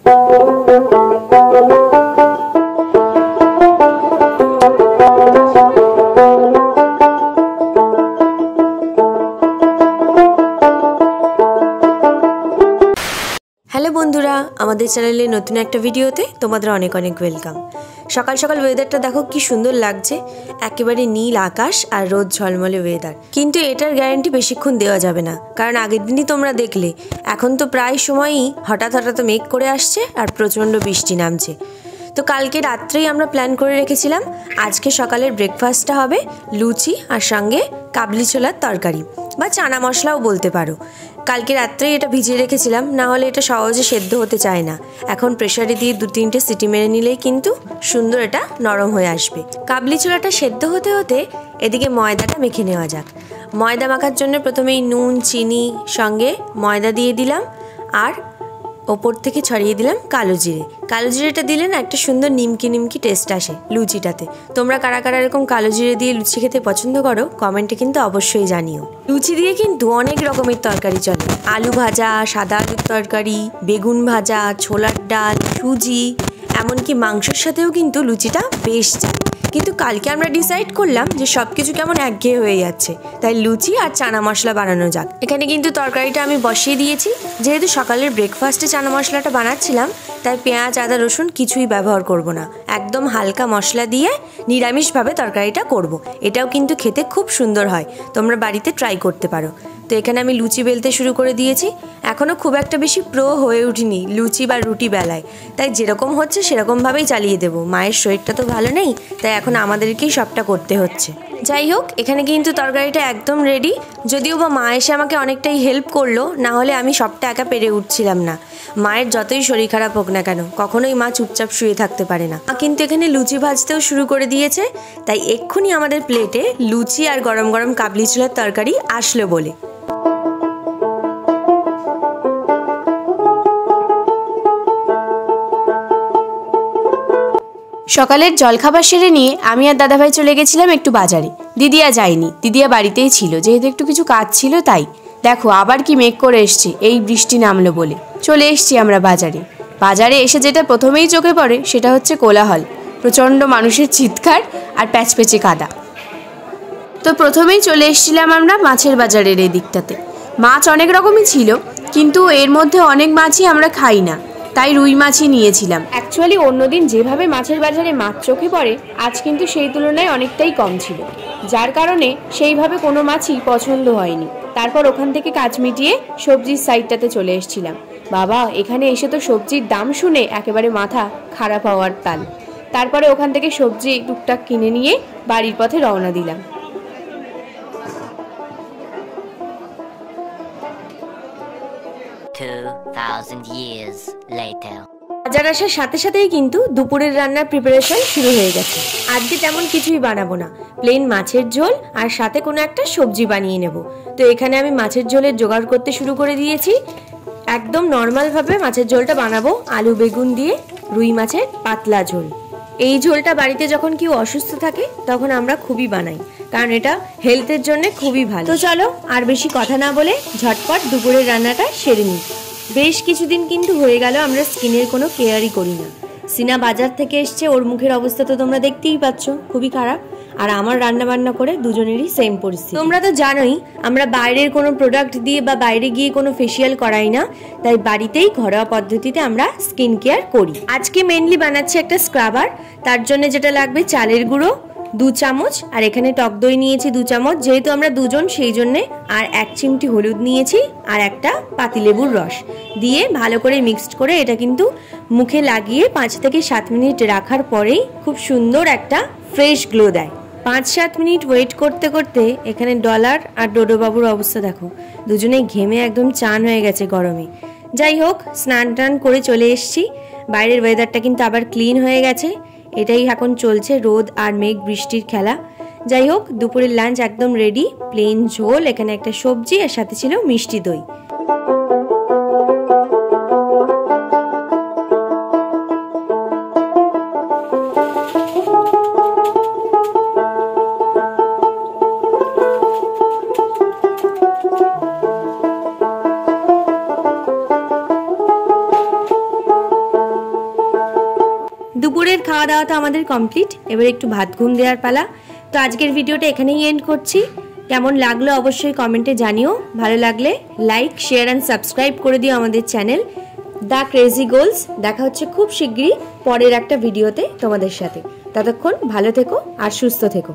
Hello বন্ধুরা, আমাদের চ্যানেলে নতুন একটা ভিডিওতে তোমাদের অনেক অনেক ওয়েলকাম। সকাল সকাল ওয়েদারটা দেখো কি সুন্দর লাগছে, একেবারে নীল আকাশ আর রোদ ঝলমলে ওয়েদার। কিন্তু এটার গ্যারান্টি বেশিক্ষণ দেওয়া যাবে না, কারণ আগের দিনই তোমরা দেখলে এখন তো প্রায় সময়ই হঠাৎ হঠাৎ মেঘ করে আসছে আর প্রচণ্ড বৃষ্টি নামছে। তো কালকে রাত্রেই আমরা প্ল্যান করে রেখেছিলাম আজকে সকালের ব্রেকফাস্টটা হবে লুচি আর সঙ্গে কাবলি ছোলার তরকারি বা চানা মশলাও বলতে পারো। কালকে রাত্রেই এটা ভিজিয়ে রেখেছিলাম, না হলে এটা সহজে সেদ্ধ হতে চায় না। এখন প্রেসারে দিয়ে 2-3টে সিটি মেরে নিলেই কিন্তু সুন্দর এটা নরম হয়ে আসবে। কাবলি ছোলাটা সেদ্ধ হতে হতে এদিকে ময়দাটা মেখে নেওয়া যাক। ময়দা মাখার জন্য প্রথমেই নুন চিনি সঙ্গে ময়দা দিয়ে দিলাম, আর ওপর থেকে ছড়িয়ে দিলাম কালো জিরে। কালো জিরেটা দিলে না একটা সুন্দর নিমকি নিমকি টেস্ট আসে লুচিটাতে। তোমরা কারা কারা এরকম কালো জিরে দিয়ে লুচি খেতে পছন্দ করো কমেন্টে কিন্তু অবশ্যই জানিও। লুচি দিয়ে কিন্তু অনেক রকমের তরকারি চলে, আলু ভাজা, সাদা আলুর তরকারি, বেগুন ভাজা, ছোলার ডাল, সুজি, এমনকি মাংসের সাথেও কিন্তু লুচিটা বেশ যায়। কিন্তু কালকে আমরা ডিসাইড করলাম যে সব কিছু কেমন একঘেয়ে হয়ে যাচ্ছে, তাই লুচি আর চানা মশলা বানানো যাক। এখানে কিন্তু তরকারিটা আমি বসিয়ে দিয়েছি। যেহেতু সকালের ব্রেকফাস্টে চানা মশলাটা বানাচ্ছিলাম, তাই পেঁয়াজ আদা রসুন কিছুই ব্যবহার করব না, একদম হালকা মশলা দিয়ে নিরামিষভাবে তরকারিটা করব। এটাও কিন্তু খেতে খুব সুন্দর হয়, তোমরা বাড়িতে ট্রাই করতে পারো। তো এখানে আমি লুচি বেলতে শুরু করে দিয়েছি। এখনও খুব একটা বেশি প্রো হয়ে উঠিনি লুচি বা রুটি বেলায়, তাই যেরকম হচ্ছে সেরকমভাবেই চালিয়ে দেবো। মায়ের শরীরটা তো ভালো নেই, তাই এখন আমাদেরকেই সবটা করতে হচ্ছে। যাই হোক, এখানে কিন্তু তরকারিটা একদম রেডি। যদিও বা মা এসে আমাকে অনেকটাই হেল্প করলো, না হলে আমি সবটা একা পেরে উঠছিলাম না। মায়ের যতই শরীর খারাপ হোক না কেন, কখনোই মা চুপচাপ শুয়ে থাকতে পারে না। মা কিন্তু এখানে লুচি ভাজতেও শুরু করে দিয়েছে, তাই এক্ষুনি আমাদের প্লেটে লুচি আর গরম গরম কাবলি ছোলার তরকারি আসলো বলে। সকালের জলখাবার সেরে নিয়ে আমি আর দাদাভাই চলে গেছিলাম একটু বাজারে। দিদিয়া যায়নি, দিদিয়া বাড়িতেই ছিল, যেহেতু একটু কিছু কাজ ছিল তাই। দেখো আবার কি মেঘ করে এসছে, এই বৃষ্টি নামলো বলে চলে এসছি আমরা বাজারে। বাজারে এসে যেটা প্রথমেই চোখে পড়ে সেটা হচ্ছে কোলাহল, প্রচণ্ড মানুষের চিৎকার আর প্যাচপ্যাচে কাদা। তো প্রথমেই চলে এসেছিলাম আমরা মাছের বাজারের এই দিকটাতে। মাছ অনেক রকমই ছিল, কিন্তু এর মধ্যে অনেক মাছই আমরা খাই না, তাই রুই মাছই নিয়েছিলাম। অ্যাকচুয়ালি অন্যদিন যেভাবে মাছের বাজারে মাছ চোখে পড়ে, আজ কিন্তু সেই তুলনায় অনেকটাই কম ছিল, যার কারণে সেইভাবে কোনো মাছই পছন্দ হয়নি। তারপর ওখান থেকে কাজ মিটিয়ে সবজির সাইডটাতে চলে এসেছিলাম। বাবা, এখানে এসে তো সবজির দাম শুনে একেবারে মাথা খারাপ হওয়ার তাল। তারপরে ওখান থেকে সবজি টুকটাক কিনে নিয়ে বাড়ির পথে রওনা দিলাম। বাজার আসার সাথে সাথেই কিন্তু দুপুরের রান্নার প্রিপারেশন শুরু হয়ে গেছে। আজকে তেমন কিছুই বানাবো না, প্লেন মাছের ঝোল আর সাথে কোনো একটা সবজি বানিয়ে নেব। তো এখানে আমি মাছের ঝোলের জোগাড় করতে শুরু করে দিয়েছি। একদম নর্মালভাবে মাছের ঝোলটা বানাবো, আলু বেগুন দিয়ে রুই মাছের পাতলা ঝোল। এই ঝোলটা বাড়িতে যখন কেউ অসুস্থ থাকে তখন আমরা খুবই বানাই, কারণ এটা হেলথের জন্য খুবই ভালো। তো চলো আর বেশি কথা না বলে ঝটপট দুপুরের রান্নাটা সেরে নিই। বেশ কিছুদিন কিন্তু হয়ে গেল আমরা স্কিনের কোনো কেয়ারই করি না। সিনা বাজার থেকে এসছে, ওর মুখের অবস্থা তো তোমরা দেখতেই পাচ্ছ, খুবই খারাপ। আর আমার রান্না বান্না করে দুজনেরই সেম পরিস্থিতি। তোমরা তো জানোই আমরা বাইরের কোনো প্রোডাক্ট দিয়ে বা বাইরে গিয়ে কোনো ফেসিয়াল করাই না, তাই বাড়িতেই ঘরোয়া পদ্ধতিতে আমরা স্কিন কেয়ার করি। আজকে মেনলি বানাচ্ছি একটা স্ক্রাবার। তার জন্য যেটা লাগবে চালের গুঁড়ো 2 চামচ, আর এখানে টক দই নিয়েছি 2 চামচ, যেহেতু আমরা দুজন সেই জন্যে, আর 1 চিমটি হলুদ নিয়েছি, আর একটা পাতিলেবুর রস দিয়ে ভালো করে মিক্সড করে এটা কিন্তু মুখে লাগিয়ে 5 থেকে 7 মিনিট রাখার পরেই খুব সুন্দর একটা ফ্রেশ গ্লো দেয়। 5-7 মিনিট ওয়েট করতে করতে এখানে ডলার আর ডোডো বাবুর অবস্থা দেখো, দুজনেই ঘেমে একদম চান হয়ে গেছে গরমে। যাই হোক, স্নান টান করে চলে এসেছি। বাইরের ওয়েদারটা কিন্তু আবার ক্লিন হয়ে গেছে। এটাই এখন চলছে রোদ আর মেঘ বৃষ্টির খেলা। যাই হোক, দুপুরের লাঞ্চ একদম রেডি। প্লেন ঝোল, এখানে একটা সবজি, আর সাথে ছিল মিষ্টি দই। দুপুরের খাওয়া দাওয়া তো আমাদের কমপ্লিট, এবার একটু ভাত ঘুম দেওয়ার পালা। তো আজকের ভিডিওটা এখানেই এন্ড করছি। কেমন লাগলো অবশ্যই কমেন্টে জানিও। ভালো লাগলে লাইক, শেয়ার অ্যান্ড সাবস্ক্রাইব করে দিও আমাদের চ্যানেল দ্য ক্রেজি গোলস। দেখা হচ্ছে খুব শিগগিরই পরের একটা ভিডিওতে তোমাদের সাথে। ততক্ষণ ভালো থেকো আর সুস্থ থেকো।